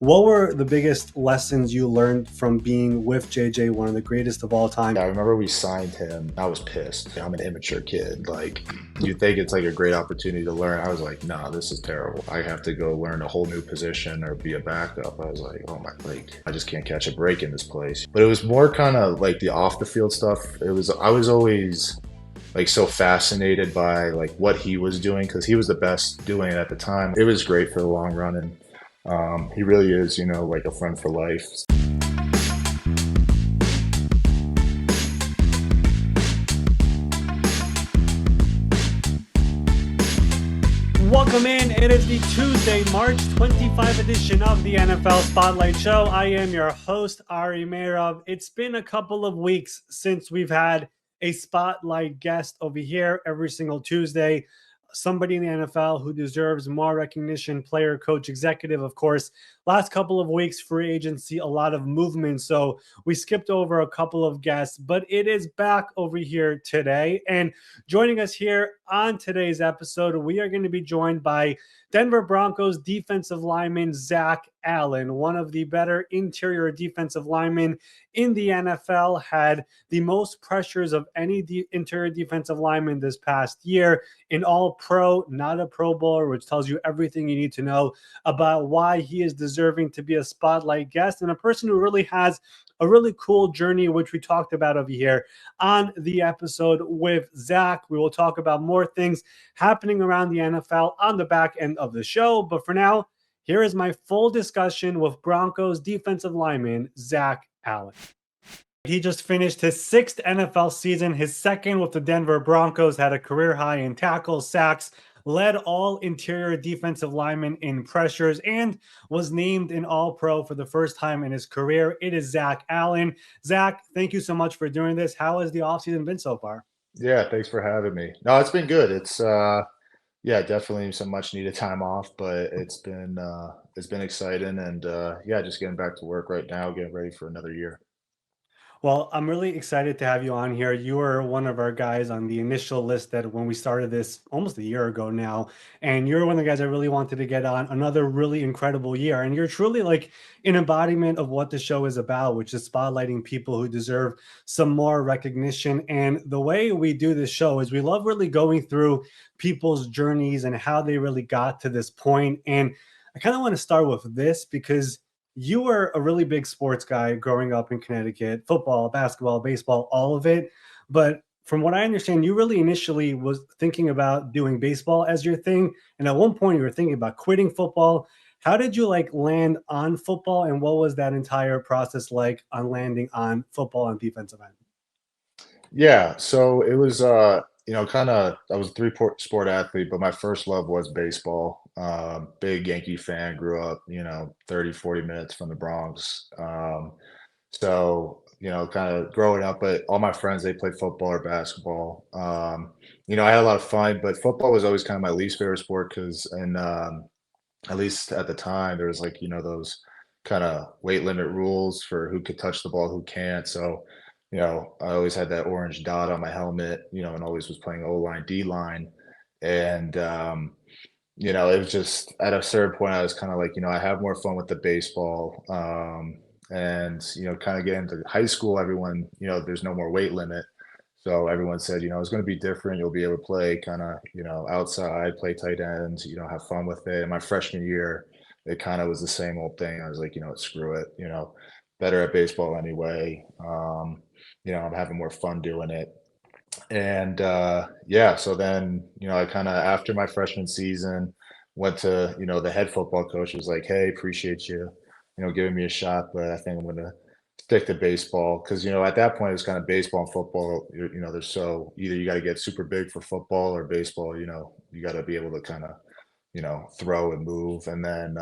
What were the biggest lessons you learned from being with JJ, one of the greatest of all time? Yeah, I remember we signed him. I was pissed. I'm an immature kid. Like, you think it's like a great opportunity to learn. I was like, nah, this is terrible. I have to go learn a whole new position or be a backup. I was like, oh my, like, I just can't catch a break in this place. But it was more kind of like the off the field stuff. I was always like so fascinated by like what he was doing because he was the best doing it at the time. It was great for the long run. And he really is, like a friend for life. Welcome in. It is the Tuesday, March 25 edition of the NFL Spotlight Show. I am your host, Ari Meirov. It's been a couple of weeks since we've had a spotlight guest over here every single Tuesday. Somebody in the NFL who deserves more recognition, player, coach, executive, of course. Last couple of weeks, free agency, a lot of movement. So we skipped over a couple of guests, but it is back over here today. And joining us here on today's episode, we are going to be joined by Denver Broncos defensive lineman Zach Allen, one of the better interior defensive linemen in the NFL, had the most pressures of any interior defensive lineman this past year, an all-pro, not a Pro Bowler, which tells you everything you need to know about why he is deserving to be a spotlight guest, and a person who really has a really cool journey, which we talked about over here on the episode with Zach. We will talk about more things happening around the NFL on the back end of the show. But for now, here is my full discussion with Broncos defensive lineman Zach Allen. He just finished his sixth NFL season, his second with the Denver Broncos, had a career high in tackles, sacks, led all interior defensive linemen in pressures, and was named an All-Pro for the first time in his career. It is Zach Allen. Zach, thank you so much for doing this. How has the offseason been so far? Yeah, thanks for having me. No, it's been good. Yeah, definitely some much needed time off, but it's been exciting and yeah, just getting back to work right now, getting ready for another year. Well, I'm really excited to have you on here. You were one of our guys on the initial list that when we started this almost a year ago now, and you're one of the guys I really wanted to get on another really incredible year. And you're truly like an embodiment of what the show is about, which is spotlighting people who deserve some more recognition. And the way we do this show is we love really going through people's journeys and how they really got to this point. And I kind of want to start with this because you were a really big sports guy growing up in Connecticut, football, basketball, baseball, all of it. But from what I understand, you really initially was thinking about doing baseball as your thing. And at one point you were thinking about quitting football. How did you like land on football, and what was that entire process like on landing on football on defensive end? Yeah, so it was kind of I was a sport athlete, but my first love was baseball. Big Yankee fan, grew up, 30, 40 minutes from the Bronx. So, kind of growing up, but all my friends, they played football or basketball. I had a lot of fun, but football was always kind of my least favorite sport because, and at least at the time, there was like, those kind of weight limit rules for who could touch the ball, who can't. So, I always had that orange dot on my helmet, and always was playing O line, D line. And, it was just at a certain point, I was kind of like, I have more fun with the baseball. And, kind of get into high school, everyone, there's no more weight limit. So everyone said, it's going to be different. You'll be able to play kind of, outside, play tight ends, have fun with it. And my freshman year, it kind of was the same old thing. I was like, screw it, better at baseball anyway. I'm having more fun doing it. And yeah, so then, I kind of after my freshman season went to, the head football coach was like, hey, appreciate you, giving me a shot, but I think I'm gonna stick to baseball because, at that point it was kind of baseball and football. There's so either you got to get super big for football or baseball. You got to be able to kind of, throw and move. And then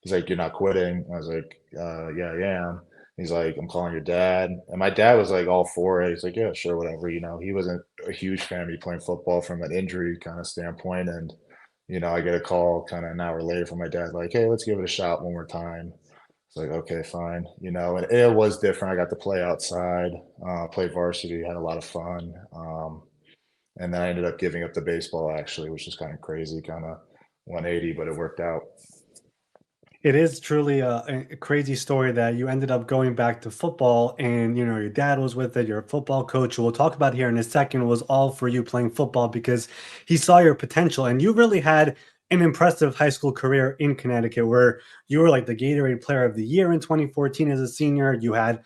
he's like, you're not quitting. I was like, yeah, I am. He's like, I'm calling your dad. And my dad was like all for it. He's like, yeah, sure, whatever. He wasn't a huge fan of me playing football from an injury kind of standpoint. And, I get a call kind of an hour later from my dad, like, hey, let's give it a shot one more time. It's like, okay, fine. And it was different. I got to play outside, play varsity, had a lot of fun. And then I ended up giving up the baseball actually, which is kind of crazy, kind of 180, but it worked out. It is truly a crazy story that you ended up going back to football and your dad was with it, you're a football coach, who we'll talk about here in a second, was all for you playing football because he saw your potential and you really had an impressive high school career in Connecticut where you were like the Gatorade Player of the Year in 2014 as a senior. You had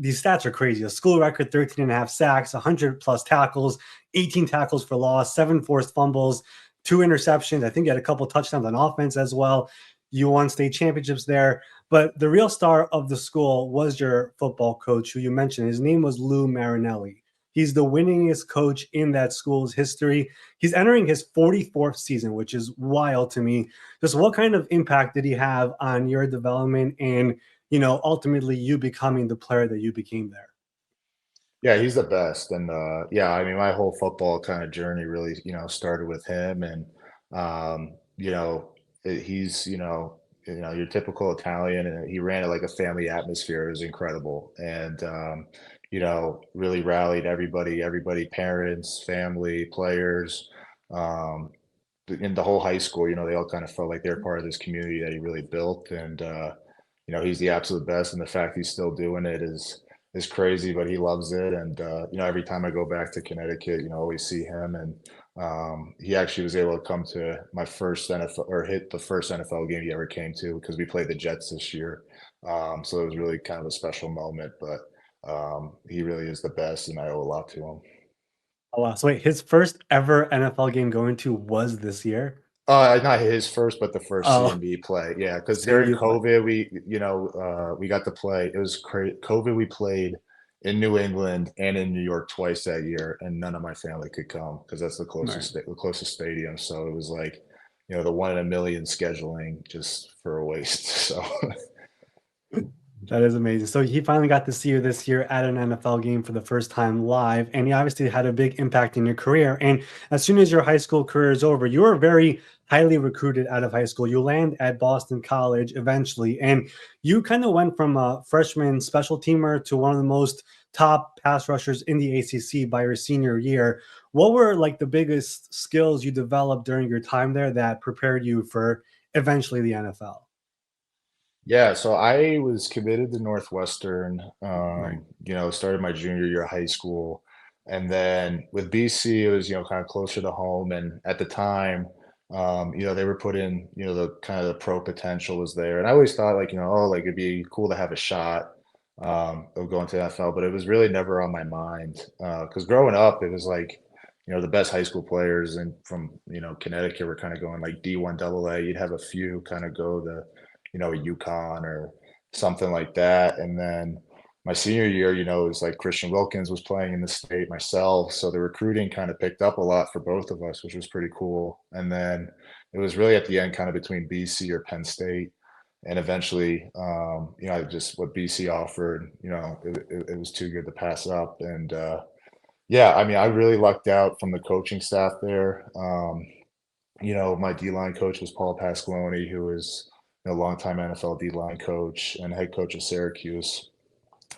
these stats are crazy. A school record 13 and a half sacks, 100 plus tackles, 18 tackles for loss, 7 forced fumbles, 2 interceptions. I think you had a couple touchdowns on offense as well. You won state championships there. But the real star of the school was your football coach, who you mentioned. His name was Lou Marinelli. He's the winningest coach in that school's history. He's entering his 44th season, which is wild to me. Just what kind of impact did he have on your development and ultimately you becoming the player that you became there? Yeah, he's the best, and, yeah, I mean, my whole football kinda journey really, started with him, and, he's, your typical Italian, and he ran it like a family atmosphere. It was incredible, and, really rallied everybody, parents, family, players, um, in the whole high school, they all kind of felt like they're part of this community that he really built, and, he's the absolute best, and the fact he's still doing it is crazy, but he loves it. And every time I go back to Connecticut, always see him. And he actually was able to come to my first NFL or hit the first NFL game he ever came to because we played the Jets this year. So it was really kind of a special moment. But he really is the best, and I owe a lot to him. Oh, wow. So wait, his first ever NFL game going to was this year? Not his first, but the first Oh, CMB play. Yeah, because during CMU play. COVID, we got to play. It was COVID. We played in New England and in New York twice that year, and none of my family could come because that's Right. the closest stadium. So it was like, the one in a million scheduling just for a waste. So That is amazing. So he finally got to see you this year at an NFL game for the first time live, and he obviously had a big impact in your career. And as soon as your high school career is over, you were very highly recruited out of high school. You land at Boston College eventually, and you kind of went from a freshman special teamer to one of the most top pass rushers in the ACC by your senior year. What were like the biggest skills you developed during your time there that prepared you for eventually the NFL? yeah, so I was committed to Northwestern. Right. Started my junior year of high school, and then with BC, it was kind of closer to home. And at the time, they were putting the kind of the pro potential was there, and I always thought like oh like it'd be cool to have a shot of going to the NFL, but it was really never on my mind because growing up, it was like the best high school players and from Connecticut were kind of going like D1 AA. You'd have a few kind of go to UConn or something like that. And then my senior year, it was like Christian Wilkins was playing in the state, myself. So the recruiting kind of picked up a lot for both of us, which was pretty cool. And then it was really at the end, kind of between BC or Penn State. And eventually, I just what BC offered, it was too good to pass up. And yeah, I mean, I really lucked out from the coaching staff there. My D line coach was Paul Pasqualoni, who was a longtime NFL D line coach and head coach of Syracuse,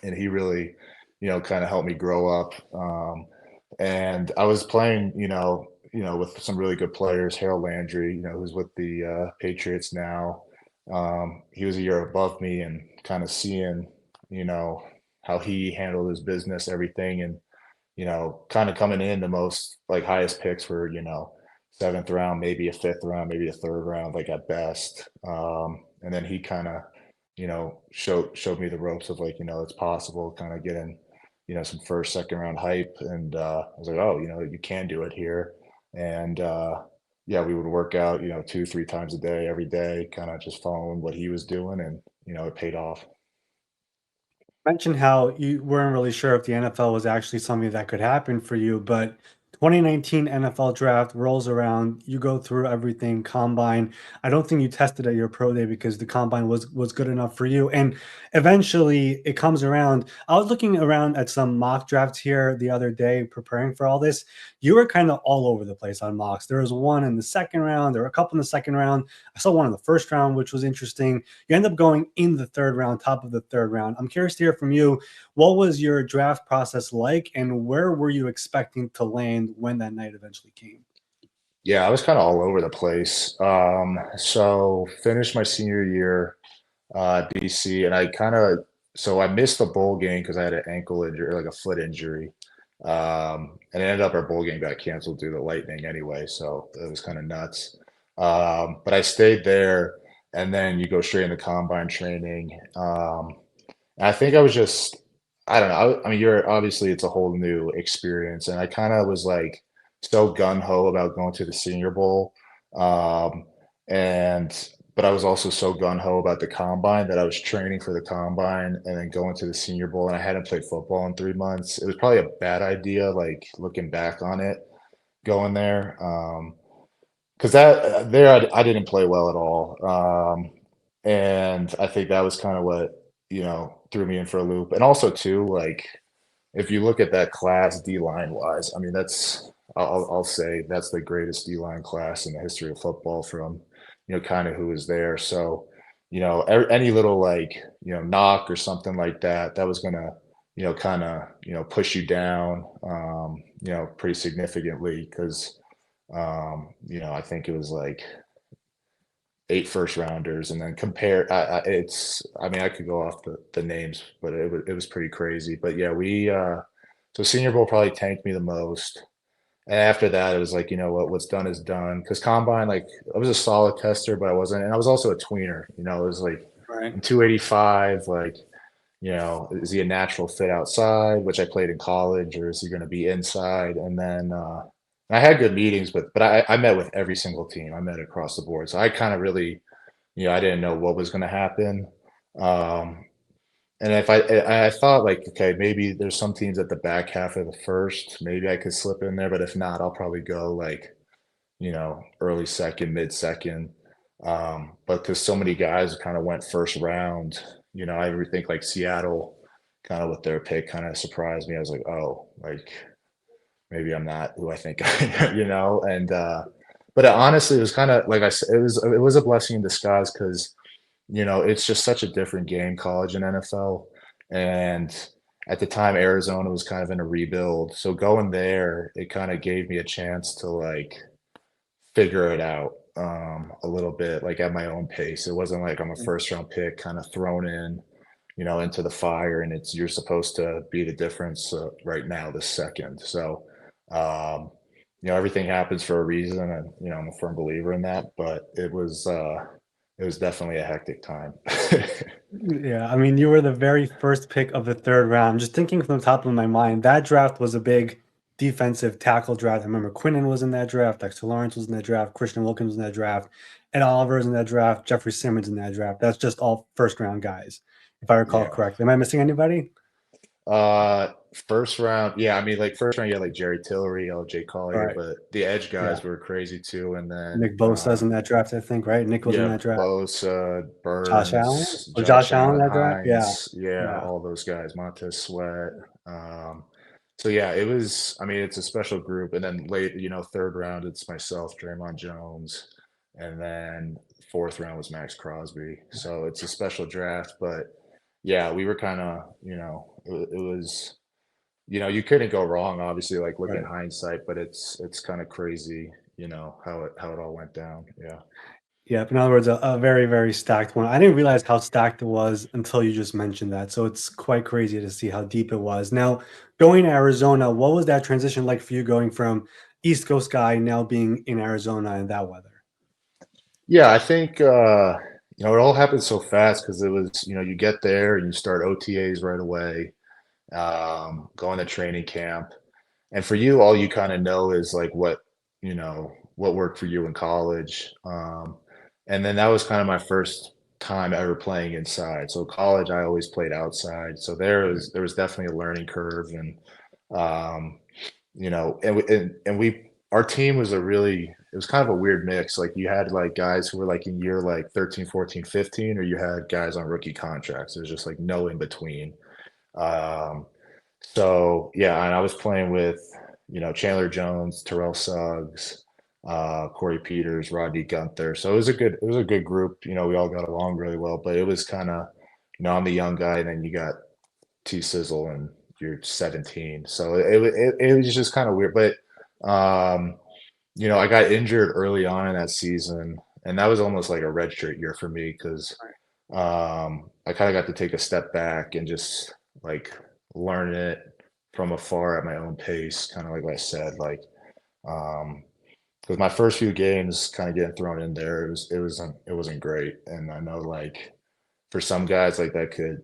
and he really, kind of helped me grow up. And I was playing, with some really good players. Harold Landry, who's with the Patriots now. He was a year above me, and kind of seeing, you know, how he handled his business, everything, and kind of coming in the most like highest picks were, seventh round, maybe a fifth round, maybe a third round, like at best. And then he kind of, showed me the ropes of like, it's possible, kind of getting, some first, second round hype. And I was like, oh, you can do it here. And yeah, we would work out, 2, 3 times a day, every day, kind of just following what he was doing, and it paid off. Mentioned how you weren't really sure if the NFL was actually something that could happen for you, but 2019 NFL draft rolls around, you go through everything combine. I don't think you tested at your pro day because the combine was good enough for you. And eventually it comes around. I was looking around at some mock drafts here the other day preparing for all this. You were kind of all over the place on mocks. There was one in the second round, there were a couple in the second round. I saw one in the first round, which was interesting. You end up going in the third round, top of the third round. I'm curious to hear from you. What was your draft process like, and where were you expecting to land when that night eventually came? Yeah, I was kind of all over the place. So finished my senior year at BC, and I missed the bowl game because I had an ankle injury, like a foot injury. And it ended up our bowl game got canceled due to lightning anyway, so it was kind of nuts. But I stayed there, and then you go straight into combine training. And I think I was just, I don't know. I mean, you're obviously it's a whole new experience, and I kind of was like so gun ho about going to the Senior Bowl, um, and but I was also so gun ho about the combine that I was training for the combine and then going to the Senior Bowl, and I hadn't played football in 3 months. It was probably a bad idea, like looking back on it, going there, because I didn't play well at all. And I think that was kind of what, threw me in for a loop. And also too, like if you look at that class D line wise, I mean I'll say that's the greatest D line class in the history of football from, kind of who was there. So, any little like, knock or something like that, that was gonna, kind of, push you down, pretty significantly because I think it was like 8 first rounders and then compare I mean, I could go off the names, but it was pretty crazy. But yeah, so Senior Bowl probably tanked me the most. And after that, it was like, you know what, what's done is done. Because combine, like I was a solid tester, but I wasn't, and I was also a tweener. It was like Right. I'm 285, like, is he a natural fit outside, which I played in college, or is he going to be inside? And then I had good meetings, but I met with every single team. I met across the board. So I kind of really, I didn't know what was going to happen. Um, and if I thought like, okay, maybe there's some teams at the back half of the first, maybe I could slip in there, but if not, I'll probably go like, early second, mid second. But because so many guys kind of went first round, I really think like Seattle kind of with their pick kind of surprised me. I was like, oh, like maybe I'm not who I think I am, and but honestly, it was kind of like I said, it was a blessing in disguise because it's just such a different game, college and NFL. And at the time, Arizona was kind of in a rebuild. So going there, it kind of gave me a chance to like figure it out a little bit, like at my own pace. It wasn't like I'm a first round pick kind of thrown in, into the fire and you're supposed to be the difference right now, this second. So, um, everything happens for a reason. And, I'm a firm believer in that, but it was definitely a hectic time. Yeah, I mean, you were the very first pick of the third round. Just thinking from the top of my mind, that draft was a big defensive tackle draft. I remember Quinnen was in that draft, Dexter Lawrence was in that draft, Christian Wilkins was in that draft, Ed Oliver was in that draft, Jeffrey Simmons in that draft. That's just all first round guys, if I recall Yeah. correctly. Am I missing anybody? First round, yeah, I mean, like first round, you had like Jerry Tillery, LJ All Collier, right. but the edge Yeah. guys were crazy too. And then, Nick Bosa's in that draft, I think, right? Nick was in yeah, that draft. Bosa, Josh Allen? Burns, Was Josh Josh Allen in Allen, that draft? Yeah. Hines, yeah, Yeah. all those guys, Montez Sweat. Um, so yeah, I mean, it's a special group. And then late, third round, it's myself, Draymond Jones, and then fourth round was Max Crosby. So it's a special draft, but yeah, we were kind of, it was. You couldn't go wrong, obviously, like look in Right. hindsight, but it's kind of crazy, how it all went down. Yeah. Yeah, in other words, a very, very stacked one. I didn't realize how stacked it was until you just mentioned that. So it's quite crazy to see how deep it was. Now, going to Arizona, what was that transition like for you going from East Coast guy now being in Arizona in that weather? Yeah, I think it all happened so fast because it was, you get there and you start OTAs right away, going to training camp. And for you, all you kind of know is like what worked for you in college. And then that was kind of my first time ever playing inside. So college, I always played outside. So there was definitely a learning curve, and um, our team was it was kind of a weird mix. Like you had like guys who were like in year like 13, 14, 15, or you had guys on rookie contracts. There's just like no in between. Um, so yeah, and I was playing with, Chandler Jones, Terrell Suggs, Corey Peters, Rodney Gunther. So it was a good group. We all got along really well, but it was kind of, I'm the young guy, and then you got T Sizzle and you're 17. So it was just kind of weird. But I got injured early on in that season, and that was almost like a redshirt year for me because I kind of got to take a step back and just like learn it from afar at my own pace, kind of like what I said, like um, because my first few games kind of getting thrown in there, it wasn't great, and I know like for some guys like that could,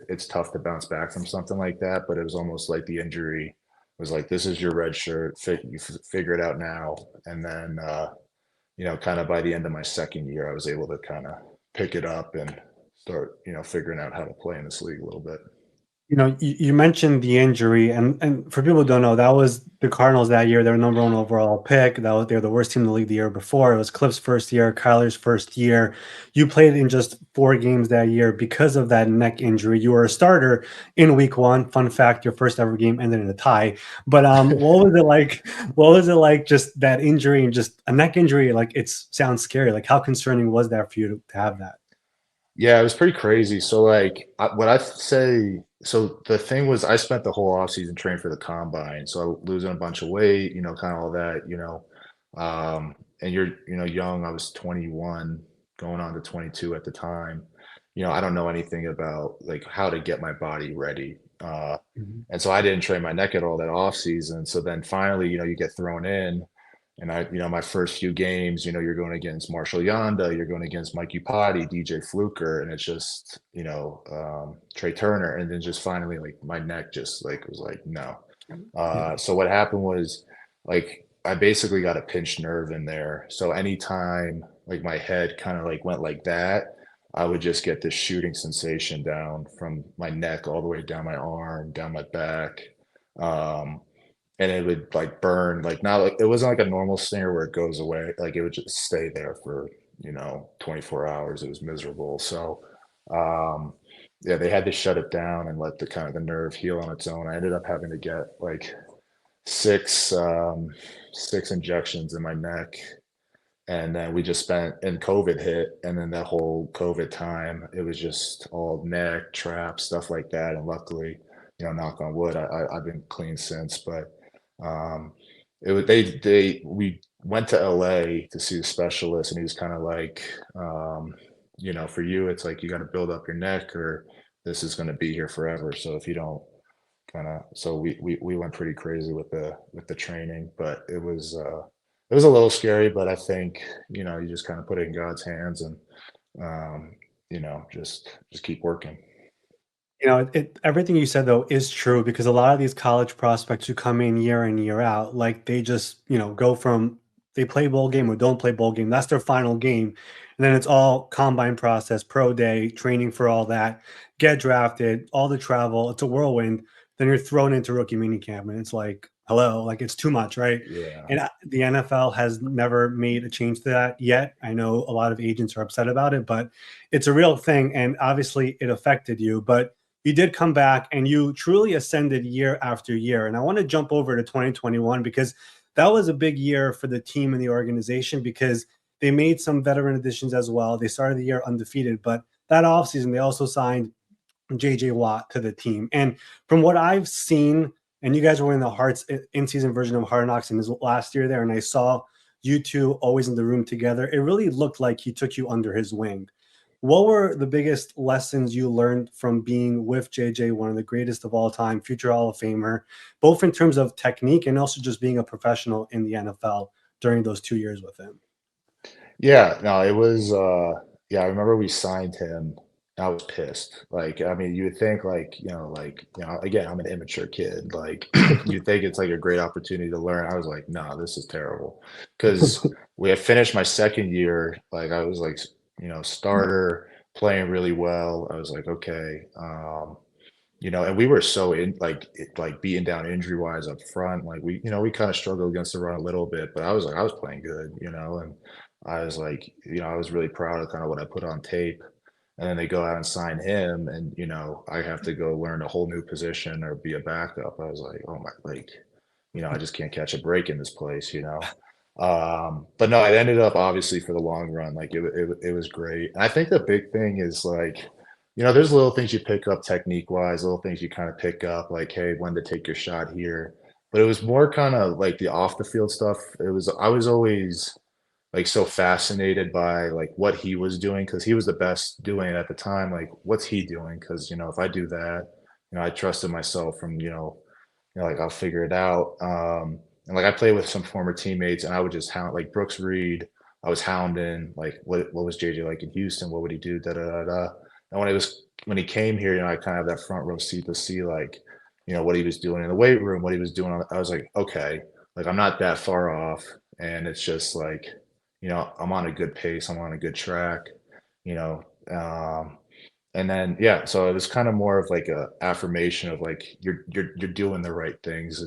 it's tough to bounce back from something like that, but it was almost like the injury was like, this is your red shirt, figure it out now. And then, kind of by the end of my second year, I was able to kind of pick it up and start, figuring out how to play in this league a little bit. You mentioned the injury, and for people who don't know, that was the Cardinals that year. They were number one overall pick. They're the worst team in the league the year before. It was Cliff's first year, Kyler's first year. You played in just 4 games that year because of that neck injury. You were a starter in week one. Fun fact: your first ever game ended in a tie. But what was it like? What was it like? Just that injury and just a neck injury. Like it sounds scary. Like how concerning was that for you to have that? Yeah, it was pretty crazy. So like what I say, so the thing was I spent the whole offseason training for the combine. So I was losing a bunch of weight, kind of all that, and you're, young. I was 21 going on to 22 at the time. I don't know anything about like how to get my body ready. Mhm. And so I didn't train my neck at all that off season. So then finally, you get thrown in and my first few games, you're going against Marshall Yanda, you're going against Mike Upati, DJ Fluker, and it's just, Trey Turner. And then just finally, like my neck just like was like, no. Yeah. So what happened was like I basically got a pinched nerve in there. So anytime like my head kind of like went like that, I would just get this shooting sensation down from my neck all the way down my arm, down my back. Um, and it would like burn, like not like it wasn't like a normal stinger where it goes away. Like it would just stay there for, 24 hours. It was miserable. So um yeah, they had to shut it down and let the kind of the nerve heal on its own. I ended up having to get like six six injections in my neck. And then we just spent and COVID hit, and then that whole COVID time, it was just all neck, trap, stuff like that. And luckily, knock on wood, I've been clean since. But um, it was we went to LA to see the specialist, and he was kind of like, for you, it's like you got to build up your neck, or this is going to be here forever. So if you don't so we went pretty crazy with the training, but it was a little scary, but I think, you just kind of put it in God's hands and um, just keep working. Everything you said though is true because a lot of these college prospects who come in year out, like they just, go from they play bowl game or don't play bowl game. That's their final game. And then it's all combine process, pro day, training for all that, get drafted, all the travel. It's a whirlwind. Then you're thrown into rookie minicamp and it's like, hello, like it's too much, right? Yeah. And the NFL has never made a change to that yet. I know a lot of agents are upset about it, but it's a real thing. And obviously it affected you. But you did come back and you truly ascended year after year. And I want to jump over to 2021 because that was a big year for the team and the organization because they made some veteran additions as well. They started the year undefeated, but that offseason, they also signed JJ Watt to the team. And from what I've seen, and you guys were in the Hearts in season version of Hard Knocks in his last year there, and I saw you two always in the room together. It really looked like he took you under his wing. What were the biggest lessons you learned from being with JJ, one of the greatest of all time, future Hall of Famer, both in terms of technique and also just being a professional in the NFL during those 2 years with him? Yeah, no, it was yeah, I remember we signed him. I was pissed. Like, I mean, you would think like, again, I'm an immature kid. Like, you think it's like a great opportunity to learn. I was like, no, this is terrible. Because we had finished my second year, like I was like, starter, playing really well. I was like, okay. And we were so in like beaten down injury wise up front. Like we kind of struggled against the run a little bit, but I was playing good, and I was like, I was really proud of kind of what I put on tape. And then they go out and sign him, and I have to go learn a whole new position or be a backup. I was like, oh my, like, I just can't catch a break in this place. But no, it ended up obviously for the long run, like it was great. And I think the big thing is like, there's little things you pick up technique wise, little things you kind of pick up, like, hey, when to take your shot here. but it was more kind of like the off the field stuff. I was always like so fascinated by like what he was doing because he was the best doing it at the time. Like, what's he doing? Because if I do that, I trusted myself from like I'll figure it out. And like I played with some former teammates, and I would just hound like Brooks Reed. I was hounding like what was JJ like in Houston? What would he do? Da da da da. And when he came here, I kind of have that front row seat to see like what he was doing in the weight room, what he was doing. I was like, okay, like I'm not that far off, and it's just like I'm on a good pace, I'm on a good track, you know. And then yeah, so it was kind of more of like a affirmation of like you're doing the right things.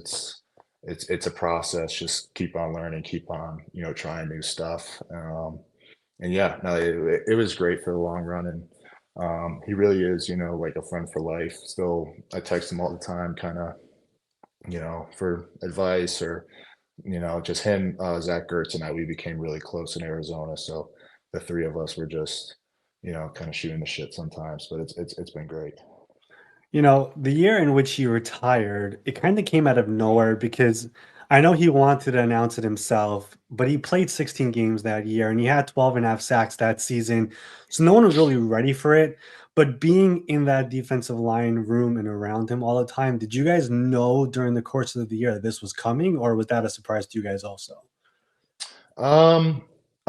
It's a process. Just keep on learning, keep on trying new stuff. And yeah, no, it was great for the long run. And he really is like a friend for life. Still, I text him all the time, kind of for advice or just him, Zach Gertz, and I. We became really close in Arizona. So the three of us were just kind of shooting the shit sometimes, but it's been great. The year in which he retired, it kind of came out of nowhere because I know he wanted to announce it himself, but he played 16 games that year and he had 12 and a half sacks that season. So no one was really ready for it. But being in that defensive line room and around him all the time, did you guys know during the course of the year that this was coming, or was that a surprise to you guys also? I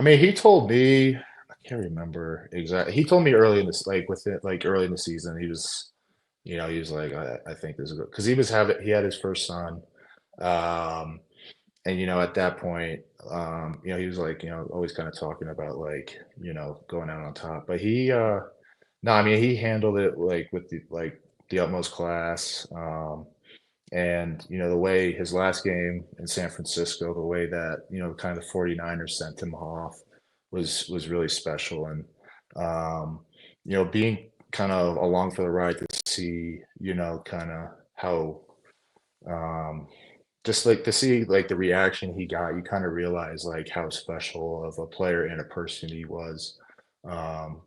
mean, he told me, I can't remember exactly. He told me early in this, like with it, like early in the season, he was like, I think this is good because he had his first son, um, and at that point, he was like, always kind of talking about like, going out on top. But no, I mean, he handled it like with the utmost class. And the way his last game in San Francisco, the way that kind of the 49ers sent him off was really special. And being kind of along for the ride to see kind of how um, just like to see like the reaction he got, you kind of realize like how special of a player and a person he was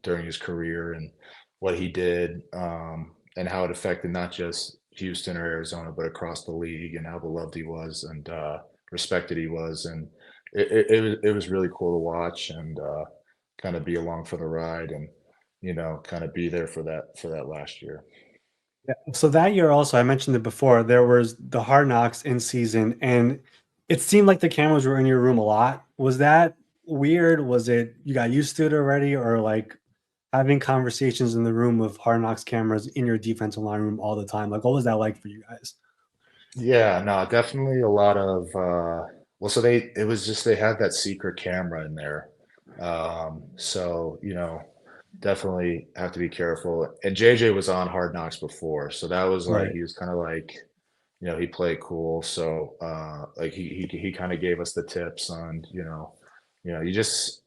during his career and what he did, and how it affected not just Houston or Arizona, but across the league and how beloved he was and respected he was. And it was really cool to watch and kind of be along for the ride and kind of be there for that last year. Yeah. So that year also, I mentioned it before, there was the Hard Knocks in season, and it seemed like the cameras were in your room a lot. Was that weird? Was it you got used to it already, or like having conversations in the room with Hard Knocks cameras in your defensive line room all the time? Like, what was that like for you guys? Yeah, no, definitely a lot of well, so it was just they had that secret camera in there. So, definitely have to be careful. And JJ was on Hard Knocks before, so that was like Right. he was kind of like, he played cool. So like he kind of gave us the tips on, you just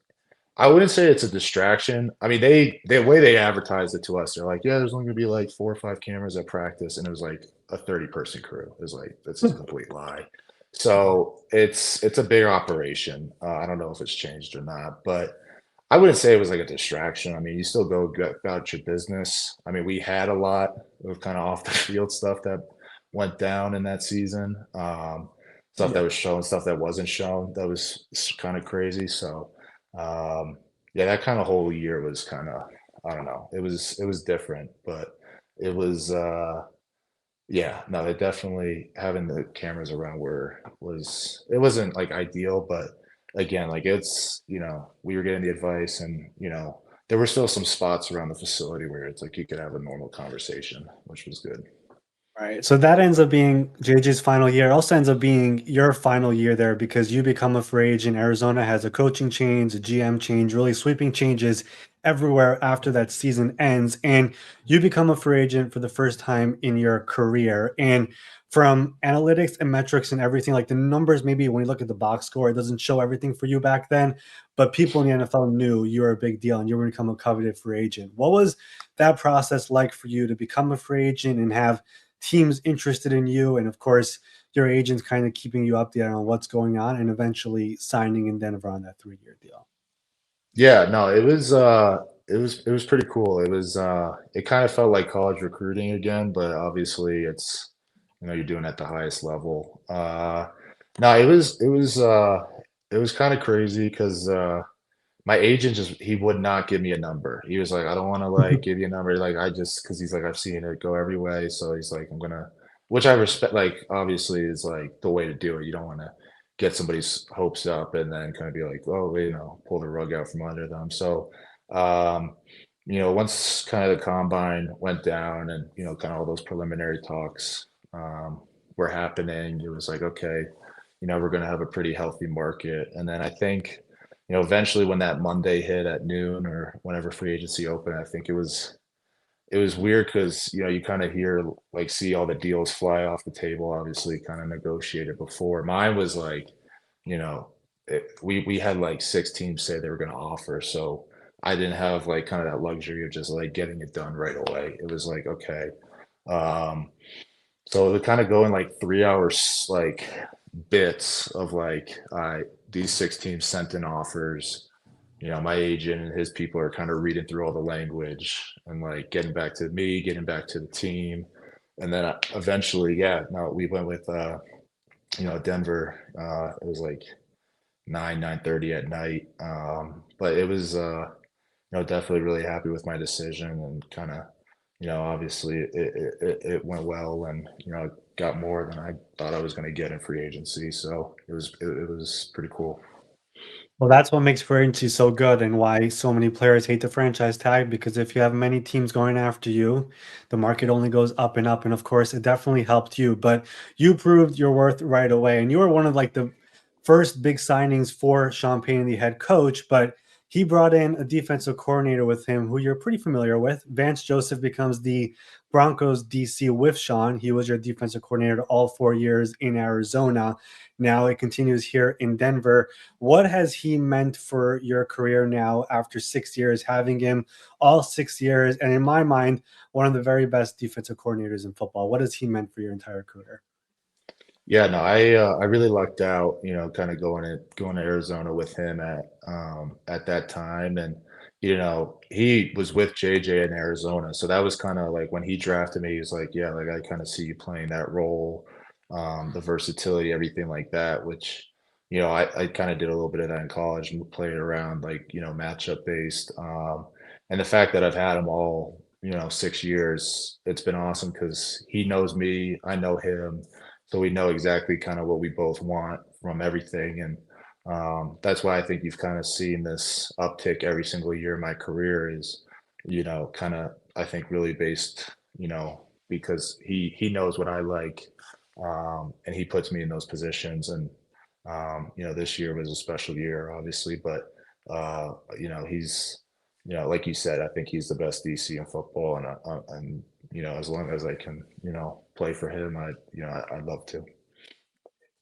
I wouldn't say it's a distraction. I mean, the way they advertised it to us, they're like, yeah, there's only gonna be like 4 or 5 cameras at practice, and it was like a 30-person crew. It was like that's a complete lie. So it's a big operation. I don't know if it's changed or not, but I wouldn't say it was like a distraction. I mean, you still go about your business. I mean, we had a lot of kind of off the field stuff that went down in that season. Stuff that Yeah. was shown, stuff that wasn't shown. That was kind of crazy. So yeah, that kind of whole year was kind of I don't know. It was different, but it was yeah, no, it definitely having the cameras around it wasn't like ideal, but again, like we were getting the advice and there were still some spots around the facility where it's like you could have a normal conversation, which was good. Right. So that ends up being JJ's final year. Also ends up being your final year there because you become a free agent. Arizona has a coaching change, a GM change, really sweeping changes everywhere after that season ends. And you become a free agent for the first time in your career. And from analytics and metrics and everything, like the numbers, maybe when you look at the box score, it doesn't show everything for you back then. But people in the NFL knew you were a big deal and you were going to become a coveted free agent. What was that process like for you to become a free agent and have teams interested in you, and of course your agent's kind of keeping you updated on what's going on and eventually signing in Denver on that 3-year deal? Yeah, no, it was pretty cool. It kind of felt like college recruiting again, but obviously it's you're doing at the highest level. No, it was kind of crazy because my agent just he would not give me a number. He was like, I don't want to like give you a number. Like I just because he's like I've seen it go every way. So he's like, I'm gonna which I respect like obviously is like the way to do it. You don't want to get somebody's hopes up and then kind of be like, oh, pull the rug out from under them. So um, once kind of the combine went down and kind of all those preliminary talks were happening, it was like, okay, we're gonna have a pretty healthy market. And then I think eventually when that Monday hit at noon or whenever free agency opened, I think it was weird because you kind of hear like see all the deals fly off the table, obviously kind of negotiated before. Mine was like, you know, we had like 6 teams say they were going to offer, so I didn't have like kind of that luxury of just like getting it done right away. It was like okay, um, so to kind of go in like 3 hours, like bits of like, these 6 teams sent in offers. My agent and his people are kind of reading through all the language and like getting back to me, getting back to the team, and then eventually, yeah, no, we went with Denver. It was like 9:30 at night, but it was definitely really happy with my decision and kind of obviously it went well and got more than I thought I was going to get in free agency, so it was pretty cool. Well, that's what makes free agency so good and why so many players hate the franchise tag because if you have many teams going after you, the market only goes up and up. And of course, it definitely helped you, but you proved your worth right away. And you were one of like the first big signings for Sean Payton, the head coach, but he brought in a defensive coordinator with him who you're pretty familiar with. Vance Joseph becomes the Broncos DC with Sean. He was your defensive coordinator all 4 years in Arizona. Now it continues here in Denver. What has he meant for your career now after 6 years, having him all 6 years? And in my mind, one of the very best defensive coordinators in football. What has he meant for your entire career? Yeah, no, I really lucked out, kind of going to Arizona with him at that time, and he was with JJ in Arizona, so that was kind of like when he drafted me. He was like, yeah, like I kind of see you playing that role, the versatility, everything like that. Which I kind of did a little bit of that in college and played around like matchup based, and the fact that I've had him all 6 years, it's been awesome because he knows me, I know him, so we know exactly kind of what we both want from everything. And that's why I think you've kind of seen this uptick every single year in my career is, kind of, I think really based, because he knows what I like, and he puts me in those positions. And, this year was a special year, obviously, but, he's, like you said, I think he's the best DC in football. And as long as I can, play for him, I'd love to.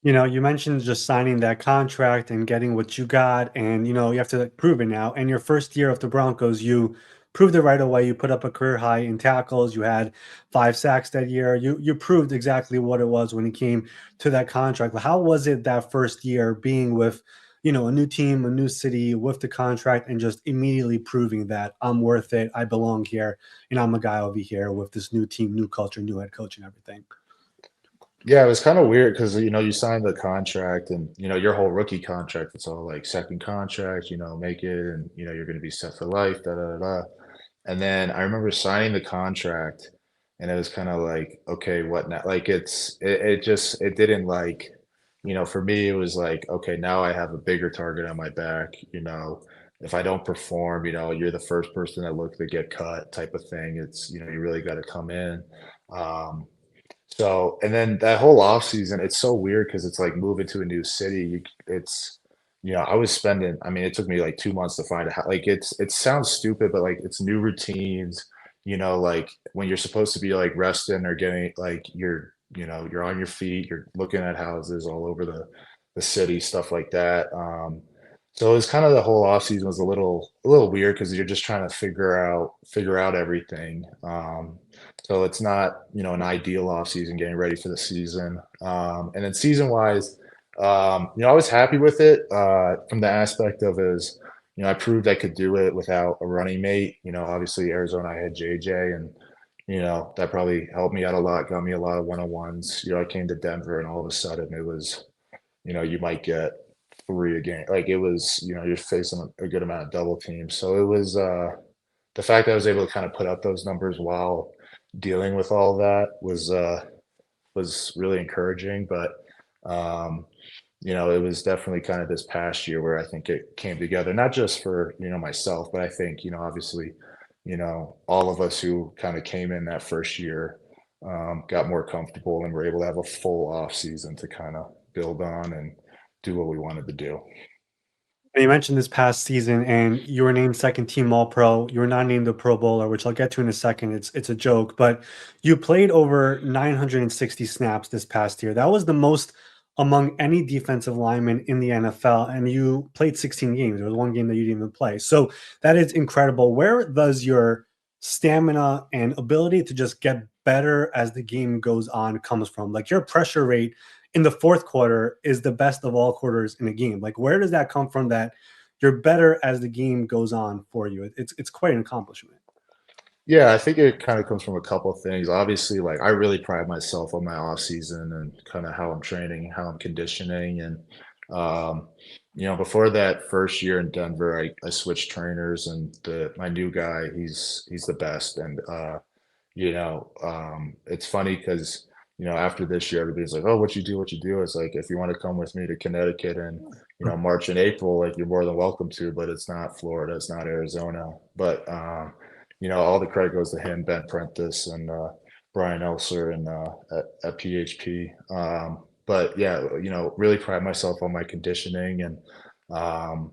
You mentioned just signing that contract and getting what you got, and you have to like, prove it now. And your first year of the Broncos, you proved it right away. You put up a career high in tackles. You had 5 sacks that year. You proved exactly what it was when it came to that contract. How was it that first year being with a new team, a new city with the contract, and just immediately proving that I'm worth it, I belong here, and I'm a guy over here with this new team, new culture, new head coach, and everything. Yeah, it was kind of weird because you signed the contract and your whole rookie contract, it's all like second contract, make it and you're gonna be set for life, da da da. Da. And then I remember signing the contract and it was kind of like, okay, what now? Like it didn't like, for me it was like, okay, now I have a bigger target on my back, if I don't perform, you're the first person that look to get cut type of thing. It's, you really got to come in. Um, so, and then that whole off season, it's so weird because it's like moving to a new city. It's, I was spending, I mean, it took me like 2 months to find a house. Like it sounds stupid, but like it's new routines, like when you're supposed to be like resting or getting like you're on your feet, you're looking at houses all over the city, stuff like that. So it was kind of the whole off season was a little weird because you're just trying to figure out everything. So it's not, an ideal off season getting ready for the season. And then season wise, I was happy with it from the aspect of is, I proved I could do it without a running mate. Obviously Arizona, I had JJ, and that probably helped me out a lot, got me a lot of one-on-ones. I came to Denver and all of a sudden it was, you might get three a game. Like it was, you're facing a good amount of double teams. So it was the fact that I was able to kind of put up those numbers while dealing with all that was really encouraging. But um, it was definitely kind of this past year where I think it came together, not just for, myself, but I think, obviously, all of us who kind of came in that first year got more comfortable and were able to have a full off season to kind of build on and do what we wanted to do. And you mentioned this past season, and you were named second team All Pro. You were not named a Pro Bowler, which I'll get to in a second. It's a joke, but you played over 960 snaps this past year. That was the most among any defensive lineman in the NFL, and you played 16 games. There was one game that you didn't even play, so that is incredible. Where does your stamina and ability to just get better as the game goes on comes from? Like your pressure rate in the fourth quarter is the best of all quarters in a game. Like, where does that come from that you're better as the game goes on for you? It's quite an accomplishment. Yeah, I think it kind of comes from a couple of things. Obviously, like I really pride myself on my off season and kind of how I'm training, how I'm conditioning. And um, before that first year in Denver, I switched trainers and my new guy, he's the best. And it's funny because, after this year, everybody's like, "Oh, what you do, what you do." It's like, if you want to come with me to Connecticut and, March and April, like you're more than welcome to, but it's not Florida, it's not Arizona. But, all the credit goes to him, Ben Prentice and Brian Elser and at PHP. But yeah, really pride myself on my conditioning and, um,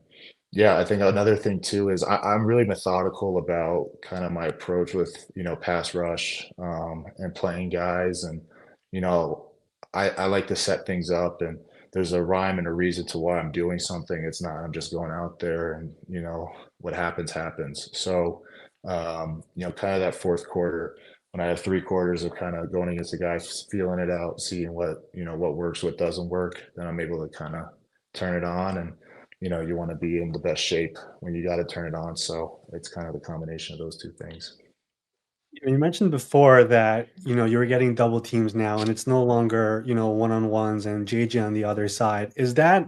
yeah, I think another thing too is I'm really methodical about kind of my approach with, pass rush, and playing guys. And, you know, I like to set things up and there's a rhyme and a reason to why I'm doing something. It's not, I'm just going out there and, what happens, happens. So, kind of that fourth quarter, when I have three quarters of kind of going against a guy, feeling it out, seeing what works, what doesn't work, then I'm able to kind of turn it on. And you want to be in the best shape when you got to turn it on. So it's kind of the combination of those two things. You mentioned before that you were getting double teams now, and it's no longer one on ones and JJ on the other side. Is that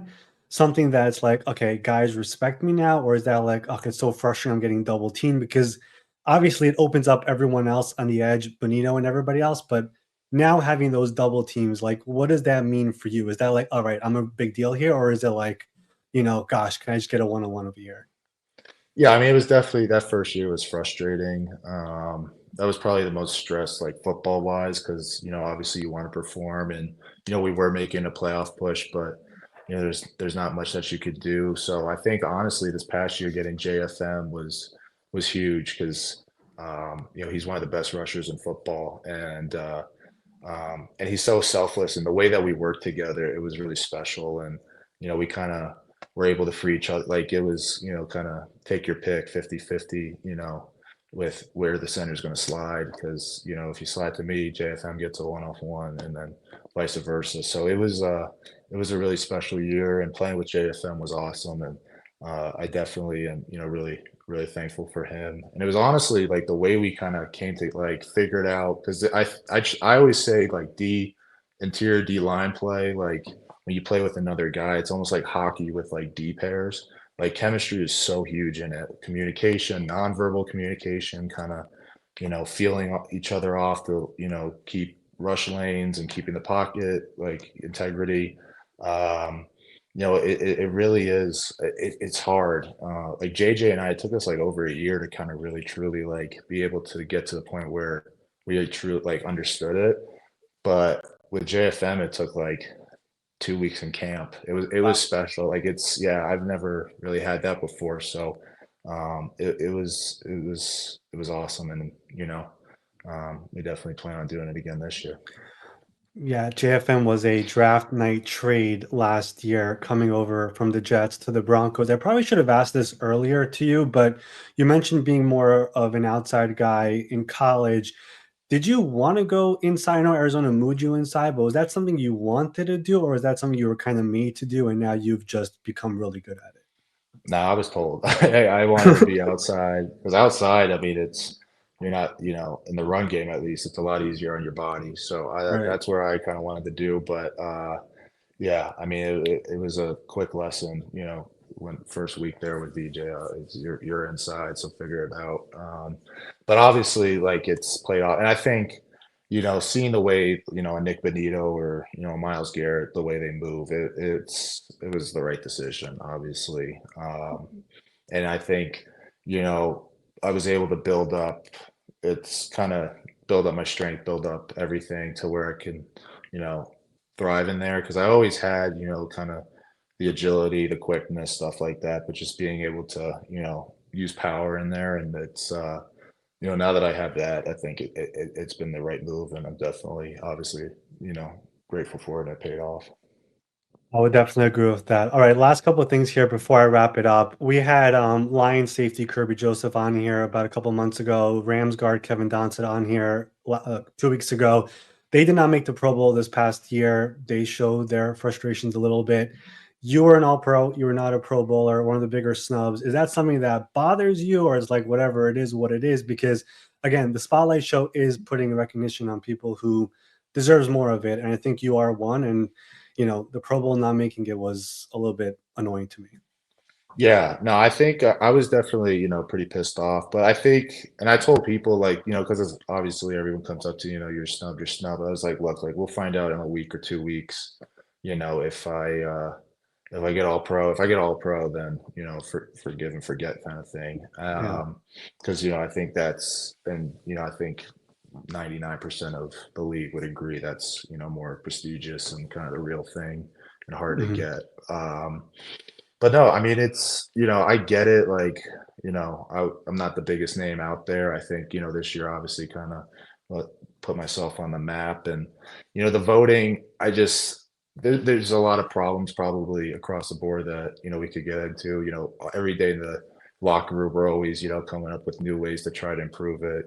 something that's like, okay, guys respect me now, or is that like, okay, it's so frustrating, I'm getting double teamed? Because obviously it opens up everyone else on the edge, Benito and everybody else. But now having those double teams, like, what does that mean for you? Is that like, all right, I'm a big deal here, or is it like, gosh, can I just get a one on one over here? Yeah, I mean, it was definitely that first year was frustrating. That was probably the most stress, like football wise, because obviously you want to perform, and we were making a playoff push, but there's not much that you could do. So I think honestly, this past year getting JFM was huge because he's one of the best rushers in football, and he's so selfless. And the way that we worked together, it was really special. And we kind of were able to free each other. Like it was, kind of take your pick 50-50, with where the center is going to slide. Because, if you slide to me, JFM gets a one-off-one and then vice versa. So it was a really special year, and playing with JFM was awesome. And I definitely am, really, really thankful for him. And it was honestly like the way we kind of came to like figure it out. Because I always say like interior D line play, like when you play with another guy, it's almost like hockey with like D pairs. Like chemistry is so huge in it. Communication, nonverbal communication, kind of, feeling each other off to, keep rush lanes and keeping the pocket, like integrity. Um, it really is. It's hard. Like JJ and I, it took us like over a year to kind of really truly like be able to get to the point where we really truly like understood it. But with JFM, it took like 2 weeks in camp. It was special. Like yeah, I've never really had that before. So it was awesome, and we definitely plan on doing it again this year. Yeah, JFM was a draft night trade last year coming over from the Jets to the Broncos. I probably should have asked this earlier to you, but you mentioned being more of an outside guy in college. Did you want to go inside? I know Arizona moved you inside, but was that something you wanted to do, or is that something you were kind of made to do and now you've just become really good at No, I was told I wanted to be outside because outside, I mean, it's you're not, in the run game at least, it's a lot easier on your body. So Right. that's where I kind of wanted to do. But yeah, I mean, it was a quick lesson, when first week there with DJ, it's, you're inside, so figure it out. But obviously, like it's played out, and I think, seeing the way, a Nick Benito or Miles Garrett, the way they move, it was the right decision, obviously. And I think, you know, I was able to build up. It's kind of build up my strength, build up everything to where I can, you know, thrive in there because I always had, kind of the agility, the quickness, stuff like that, but just being able to, use power in there. And now that I have that, I think it's been the right move. And I'm definitely, obviously, grateful for it. It paid off. I would definitely agree with that. All right, last couple of things here before I wrap it up. We had Lions safety Kirby Joseph on here about a couple months ago. Rams guard Kevin Donsett on here 2 weeks ago. They did not make the Pro Bowl this past year. They showed their frustrations a little bit. You were an All-Pro. You were not a Pro Bowler. One of the bigger snubs. Is that something that bothers you, or is like whatever it is, what it is? Because again, the Spotlight Show is putting recognition on people who deserves more of it, and I think you are one. And the Pro Bowl not making it was a little bit annoying to me. Yeah, no, I think I was definitely, pretty pissed off. But I think, and I told people like, because obviously everyone comes up to, you're snubbed, you're snubbed. I was like, look, like we'll find out in a week or 2 weeks, if I get all pro. If I get all pro, then forgive and forget kind of thing. Yeah. Because I think I think 99% of the league would agree that's more prestigious and kind of the real thing and hard to Mhm. get. But no, I mean, I get it. Like, I'm not the biggest name out there. I think, this year obviously kind of put myself on the map. And, the voting, there's a lot of problems probably across the board that, we could get into. Every day in the locker room, we're always, coming up with new ways to try to improve it,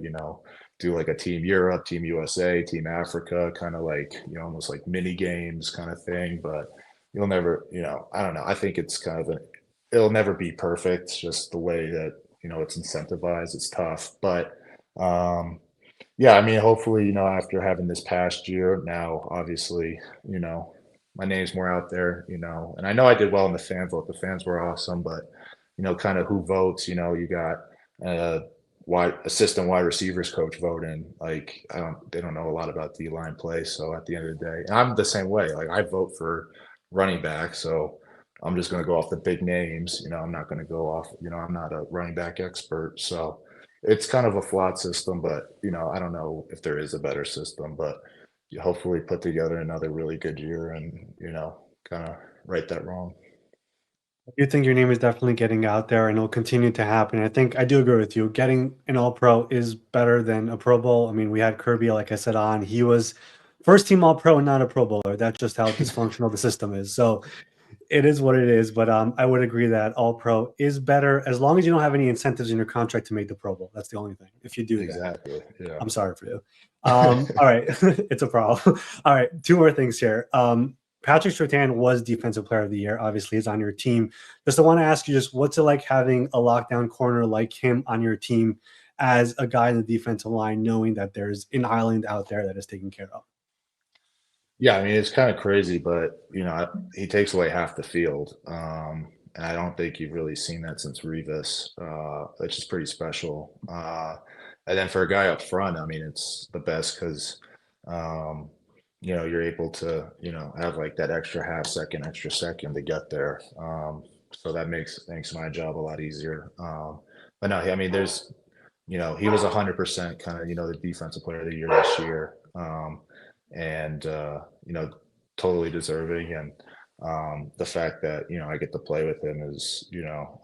do like a Team Europe, Team USA, Team Africa, kind of like, almost like mini games kind of thing. But you'll never, I don't know. I think it's kind of it'll never be perfect. It's just the way that, it's incentivized. It's tough. But yeah, I mean, hopefully, after having this past year, now obviously, my name's more out there, and I know I did well in the fan vote. The fans were awesome, but kind of who votes, you got wide assistant wide receivers coach voting. Like they don't know a lot about D line play. So at the end of the day, and I'm the same way. Like I vote for running back, so I'm just going to go off the big names. I'm not going to go off. I'm not a running back expert, so it's kind of a flawed system. But I don't know if there is a better system. But you hopefully put together another really good year and kind of right that wrong. I do think your name is definitely getting out there and it'll continue to happen. I think I do agree with you. Getting an All Pro is better than a Pro Bowl. I mean, we had Kirby, like I said, on. He was first team All Pro and not a Pro Bowler. That's just how dysfunctional the system is. So it is what it is. But I would agree that All Pro is better as long as you don't have any incentives in your contract to make the Pro Bowl. That's the only thing. If you do that, Exactly. Yeah. I'm sorry for you. All right. It's a problem. All right. Two more things here. Patrick Surtain was Defensive Player of the Year. Obviously, he's on your team. Just I want to ask you, just what's it like having a lockdown corner like him on your team as a guy in the defensive line, knowing that there's an island out there that is taken care of? Yeah, I mean, it's kind of crazy, but he takes away half the field, and I don't think you've really seen that since Revis, which is pretty special. And then for a guy up front, I mean, it's the best because you're able to have like that extra half second, extra second to get there. So that makes my job a lot easier. But no, I mean, he was 100% kind of the defensive player of the year this year. And totally deserving. And the fact that I get to play with him is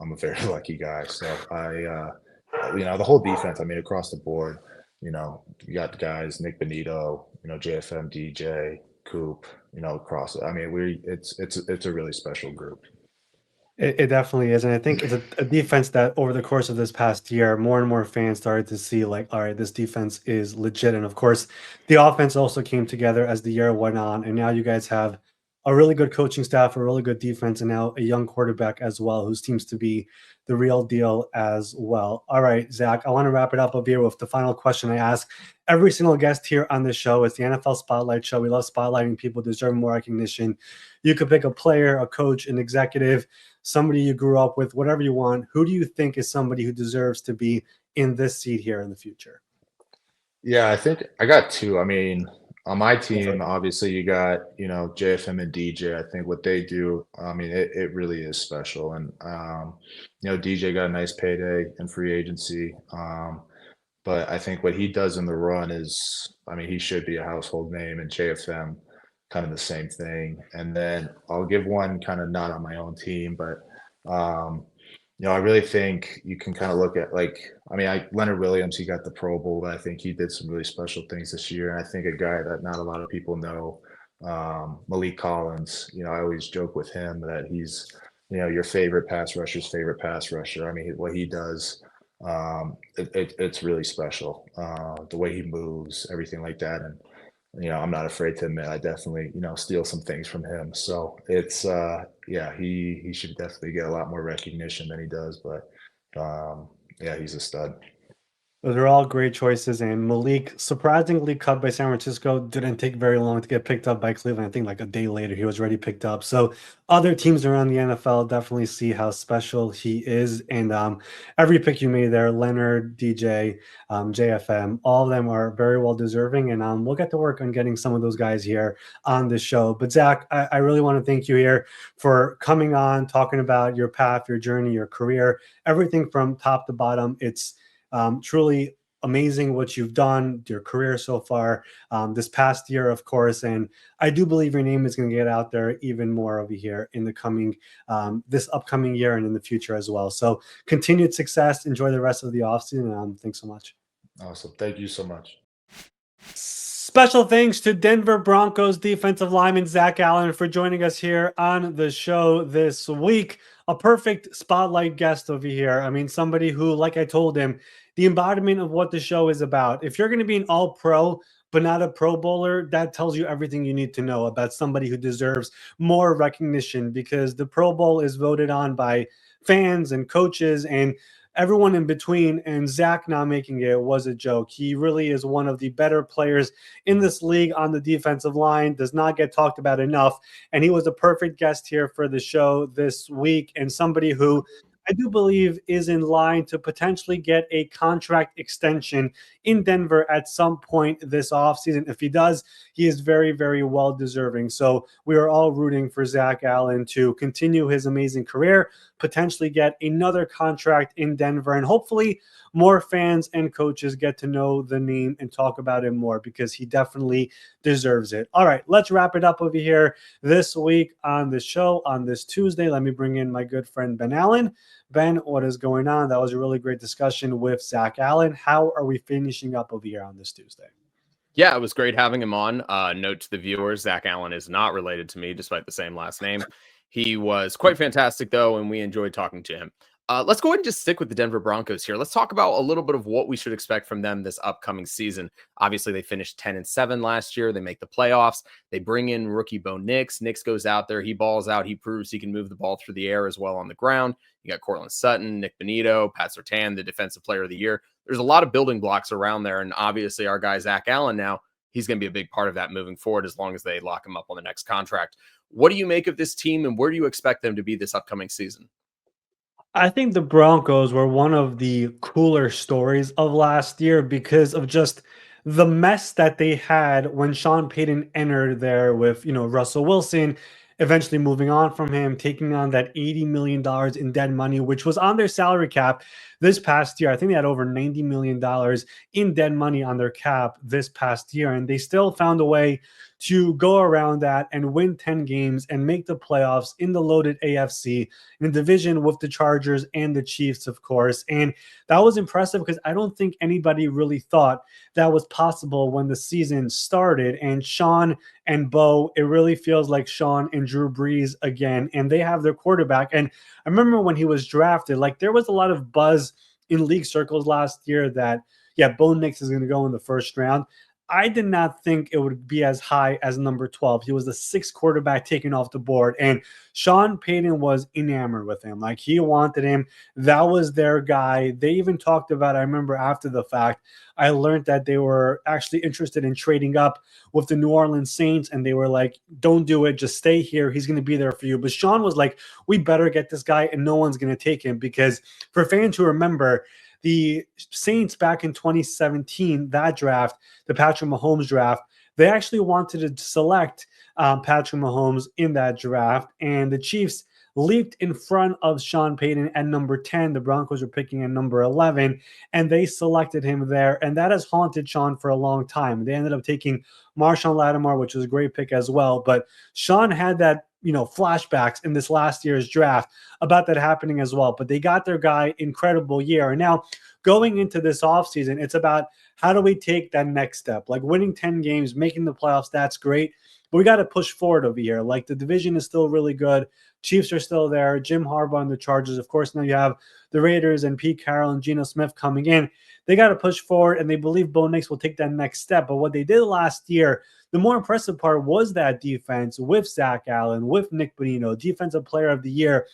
I'm a very lucky guy. So the whole defense. I mean, across the board, you got the guys Nick Benito, JFM, DJ, Coop, across. I mean, it's a really special group. It definitely is. And I think it's a defense that over the course of this past year, more and more fans started to see like, all right, this defense is legit. And of course, the offense also came together as the year went on. And now you guys have a really good coaching staff, a really good defense, and now a young quarterback as well, who seems to be the real deal as well. All right, Zach, I want to wrap it up over here with the final question I ask every single guest here on the show. It's the NFL Spotlight Show. We love spotlighting people who deserve more recognition. You could pick a player, a coach, an executive, somebody you grew up with, whatever you want. Who do you think is somebody who deserves to be in this seat here in the future? Yeah, I think I got two. I mean, on my Go for team, it. obviously you got, JFM and DJ. I think what they do, I mean, it really is special. And DJ got a nice payday in free agency. But I think what he does in the run is, I mean, he should be a household name, and JFM kind of the same thing. And then I'll give one kind of not on my own team, but I really think you can kind of look at, like, I mean, Leonard Williams, he got the Pro Bowl, but I think he did some really special things this year. And I think a guy that not a lot of people know, Malik Collins. I always joke with him that he's, your favorite pass rusher's favorite pass rusher. I mean, what he does, it's really special. The way he moves, everything like that. And I'm not afraid to admit I definitely, steal some things from him. So it's yeah, he should definitely get a lot more recognition than he does. But yeah, he's a stud. Those are all great choices. And Malik, surprisingly cut by San Francisco, didn't take very long to get picked up by Cleveland. I think like a day later, he was already picked up. So other teams around the NFL definitely see how special he is. And every pick you made there, Leonard, DJ, JFM, all of them are very well deserving. And we'll get to work on getting some of those guys here on the show. But Zach, I really want to thank you here for coming on, talking about your path, your journey, your career, everything from top to bottom. It's truly amazing what you've done, your career so far, this past year, of course. And I do believe your name is going to get out there even more over here in the coming, this upcoming year and in the future as well. So continued success. Enjoy the rest of the offseason. Thanks so much. Awesome. Thank you so much. Special thanks to Denver Broncos defensive lineman Zach Allen for joining us here on the show this week. A perfect spotlight guest over here. I mean, somebody who, like I told him, the embodiment of what the show is about. If you're going to be an all-pro, but not a Pro Bowler, that tells you everything you need to know about somebody who deserves more recognition, because the Pro Bowl is voted on by fans and coaches and everyone in between, and Zach not making it was a joke. He really is one of the better players in this league on the defensive line, does not get talked about enough, and he was a perfect guest here for the show this week, and somebody who I do believe is in line to potentially get a contract extension in Denver at some point this offseason. If he does, he is very, very well deserving. So we are all rooting for Zach Allen to continue his amazing career, potentially get another contract in Denver, and hopefully more fans and coaches get to know the name and talk about him more, because he definitely deserves it. All right, let's wrap it up over here this week on the show on this Tuesday. Let me bring in my good friend Ben Allen. Ben, what is going on? That was a really great discussion with Zach Allen. How are we finishing up over here on this Tuesday? Yeah, it was great having him on. Note to the viewers, Zach Allen is not related to me, despite the same last name. He was quite fantastic, though, and we enjoyed talking to him. Let's go ahead and just stick with the Denver Broncos here. Let's talk about a little bit of what we should expect from them this upcoming season. Obviously, they finished 10-7 last year. They make the playoffs. They bring in rookie Bo Nix. Nix goes out there. He balls out. He proves he can move the ball through the air as well on the ground. You got Cortland Sutton, Nick Bonito, Pat Surtain, the defensive player of the year. There's a lot of building blocks around there. And obviously, our guy, Zach Allen, now, he's going to be a big part of that moving forward as long as they lock him up on the next contract. What do you make of this team, and where do you expect them to be this upcoming season? I think the Broncos were one of the cooler stories of last year because of just the mess that they had when Sean Payton entered there with, Russell Wilson, eventually moving on from him, taking on that $80 million in dead money, which was on their salary cap this past year. I think they had over $90 million in dead money on their cap this past year, and they still found a way to go around that and win 10 games and make the playoffs in the loaded AFC in the division with the Chargers and the Chiefs, of course. And that was impressive because I don't think anybody really thought that was possible when the season started. And Sean and Bo, it really feels like Sean and Drew Brees again, and they have their quarterback. And I remember when he was drafted, like there was a lot of buzz in league circles last year that, yeah, Bo Nix is going to go in the first round. I did not think it would be as high as number 12. He was the 6th quarterback taken off the board, and Sean Payton was enamored with him. Like, he wanted him. That was their guy. They even talked about, I remember after the fact, I learned that they were actually interested in trading up with the New Orleans Saints, and they were like, don't do it. Just stay here. He's going to be there for you. But Sean was like, we better get this guy, and no one's going to take him, because for fans who remember, the Saints back in 2017, that draft, the Patrick Mahomes draft, they actually wanted to select Patrick Mahomes in that draft, and the Chiefs leaped in front of Sean Payton at number 10. The Broncos were picking at number 11, and they selected him there, and that has haunted Sean for a long time. They ended up taking Marshawn Lattimore, which was a great pick as well, but Sean had that flashbacks in this last year's draft about that happening as well. But they got their guy, incredible year. And now going into this offseason, it's about how do we take that next step? Like, winning 10 games, making the playoffs, that's great. But we got to push forward over here. Like, the division is still really good. Chiefs are still there. Jim Harbaugh and the Chargers. Of course, now you have the Raiders and Pete Carroll and Geno Smith coming in. They got to push forward, and they believe Bo Nix will take that next step. But what they did last year, the more impressive part was that defense with Zach Allen, with Nick Bonino, Defensive Player of the Year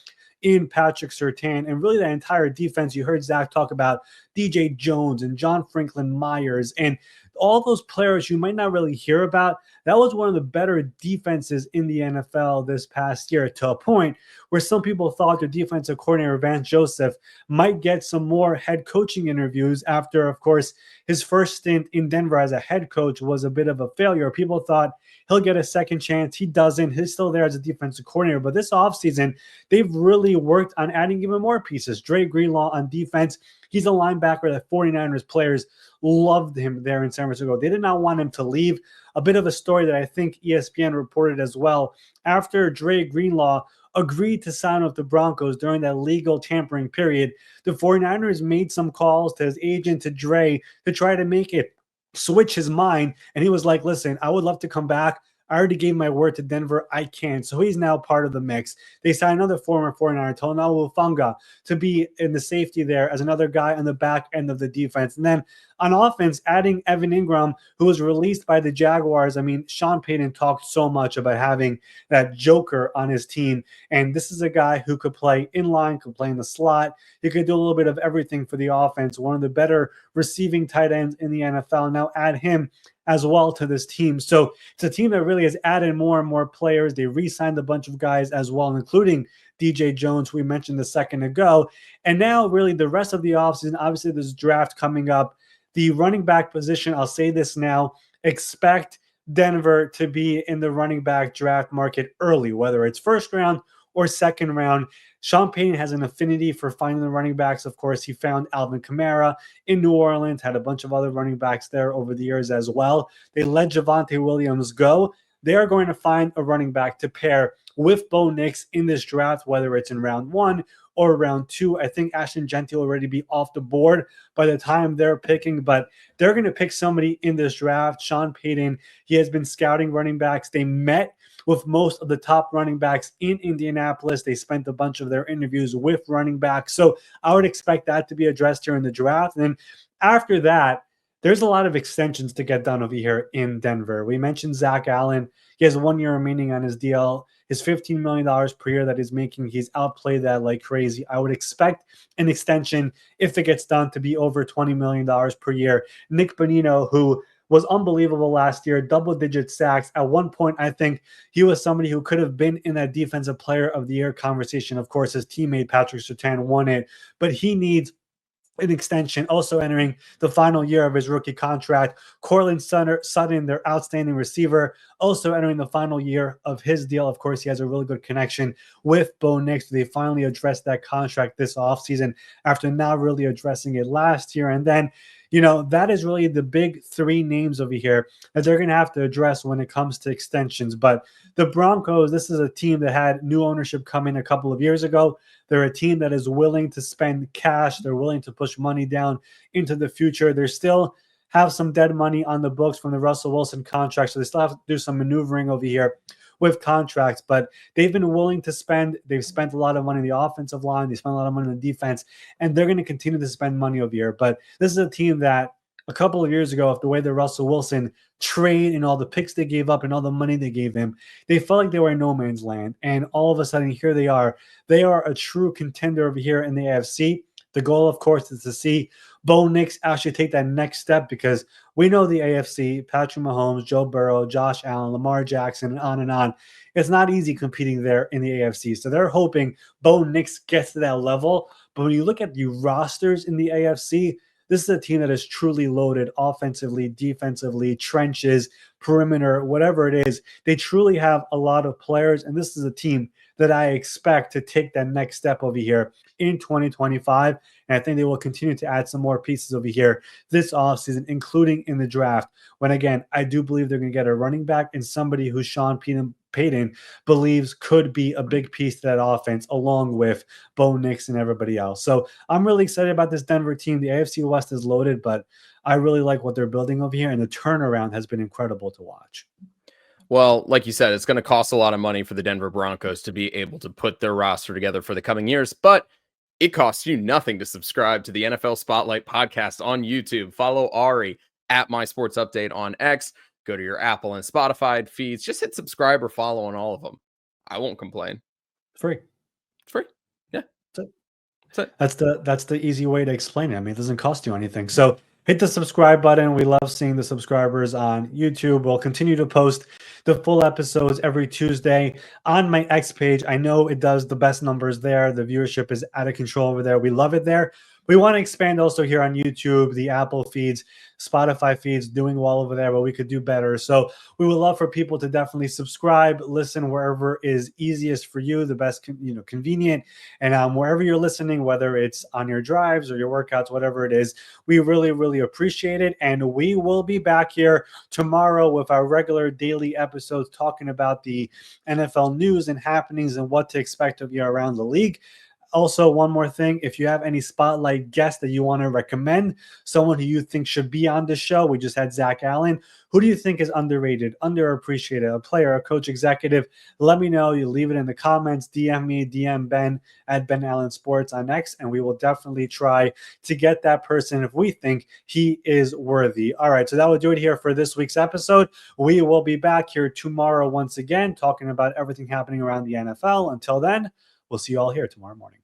in Patrick Surtain, and really that entire defense. You heard Zach talk about DJ Jones and John Franklin Myers and all those players you might not really hear about. That was one of the better defenses in the NFL this past year, to a point where some people thought their defensive coordinator, Vance Joseph, might get some more head coaching interviews after, of course, his first stint in Denver as a head coach was a bit of a failure. People thought he'll get a second chance. He doesn't. He's still there as a defensive coordinator. But this offseason, they've really worked on adding even more pieces. Dre Greenlaw on defense. He's a linebacker that 49ers players loved him there in San Francisco. They did not want him to leave. A bit of a story that I think ESPN reported as well. After Dre Greenlaw agreed to sign with the Broncos during that legal tampering period, the 49ers made some calls to his agent, to Dre, to try to make it switch his mind. And he was like, listen, I would love to come back. I already gave my word to Denver. I can't. So he's now part of the mix. They signed another former 49er, Tonao Funga, to be in the safety there as another guy on the back end of the defense. And then on offense, adding Evan Ingram, who was released by the Jaguars. I mean, Sean Payton talked so much about having that joker on his team. And this is a guy who could play in line, could play in the slot. He could do a little bit of everything for the offense. One of the better receiving tight ends in the NFL. Now add him as well to this team. So it's a team that really has added more and more players. They re-signed a bunch of guys as well, including DJ Jones, who we mentioned a second ago. And now really the rest of the offseason, obviously there's draft coming up. The running back position, I'll say this now, expect Denver to be in the running back draft market early, whether it's first round or second round. Sean Payton has an affinity for finding the running backs. Of course, he found Alvin Kamara in New Orleans, had a bunch of other running backs there over the years as well. They let Javonte Williams go. They are going to find a running back to pair with Bo Nix in this draft, whether it's in round 1 or round 2. I think Ashton Genty will already be off the board by the time they're picking, but they're going to pick somebody in this draft. Sean Payton, he has been scouting running backs. They met with most of the top running backs in Indianapolis. They spent a bunch of their interviews with running backs. So I would expect that to be addressed during the draft. And then after that, there's a lot of extensions to get done over here in Denver. We mentioned Zach Allen. He has 1 year remaining on his deal. His $15 million per year that he's making, he's outplayed that like crazy. I would expect an extension, if it gets done, to be over $20 million per year. Nick Bonino, who was unbelievable last year, double-digit sacks. At one point, I think he was somebody who could have been in that Defensive Player of the Year conversation. Of course, his teammate Patrick Surtain won it, but he needs an extension, also entering the final year of his rookie contract. Cortland Sutton, their outstanding receiver, also entering the final year of his deal. Of course, he has a really good connection with Bo Nix. They finally addressed that contract this offseason after not really addressing it last year. And then, that is really the big 3 names over here that they're going to have to address when it comes to extensions. But the Broncos, this is a team that had new ownership come in a couple of years ago. They're a team that is willing to spend cash. They're willing to push money down into the future. They still have some dead money on the books from the Russell Wilson contract, so they still have to do some maneuvering over here with contracts, but they've been willing to spend. They've spent a lot of money on the offensive line. They spent a lot of money on the defense, and they're going to continue to spend money over here. But this is a team that a couple of years ago, of the way that Russell Wilson trade and all the picks they gave up and all the money they gave him, they felt like they were in no man's land. And all of a sudden, here they are. They are a true contender over here in the AFC. The goal, of course, is to see Bo Nix actually take that next step, because we know the AFC, Patrick Mahomes, Joe Burrow, Josh Allen, Lamar Jackson, and on and on. It's not easy competing there in the AFC. So they're hoping Bo Nix gets to that level. But when you look at the rosters in the AFC, this is a team that is truly loaded offensively, defensively, trenches, perimeter, whatever it is. They truly have a lot of players, and this is a team that I expect to take that next step over here in 2025. And I think they will continue to add some more pieces over here this offseason, including in the draft. When, again, I do believe they're going to get a running back and somebody who Sean Payton believes could be a big piece to that offense, along with Bo Nix and everybody else. So I'm really excited about this Denver team. The AFC West is loaded, but I really like what they're building over here, and the turnaround has been incredible to watch. Well, like you said, it's going to cost a lot of money for the Denver Broncos to be able to put their roster together for the coming years, but it costs you nothing to subscribe to the NFL Spotlight podcast on YouTube. Follow Ari at My Sports Update on X. Go to your Apple and Spotify feeds. Just hit subscribe or follow on all of them. I won't complain. Free. It's free. Yeah. That's the easy way to explain it. I mean, it doesn't cost you anything. So hit the subscribe button. We love seeing the subscribers on YouTube. We'll continue to post the full episodes every Tuesday on my X page. I know it does the best numbers there. The viewership is out of control over there. We love it there. We want to expand also here on YouTube, the Apple feeds, Spotify feeds, doing well over there, but we could do better. So we would love for people to definitely subscribe, listen wherever is easiest for you, the best, convenient. And wherever you're listening, whether it's on your drives or your workouts, whatever it is, we really, really appreciate it. And we will be back here tomorrow with our regular daily episodes talking about the NFL news and happenings and what to expect of you around the league. Also, one more thing, if you have any spotlight guests that you want to recommend, someone who you think should be on the show, we just had Zach Allen. Who do you think is underrated, underappreciated, a player, a coach, executive? Let me know. You leave it in the comments. DM me, DM Ben at Ben Allen Sports on X, and we will definitely try to get that person if we think he is worthy. All right, so that will do it here for this week's episode. We will be back here tomorrow once again, talking about everything happening around the NFL. Until then, we'll see you all here tomorrow morning.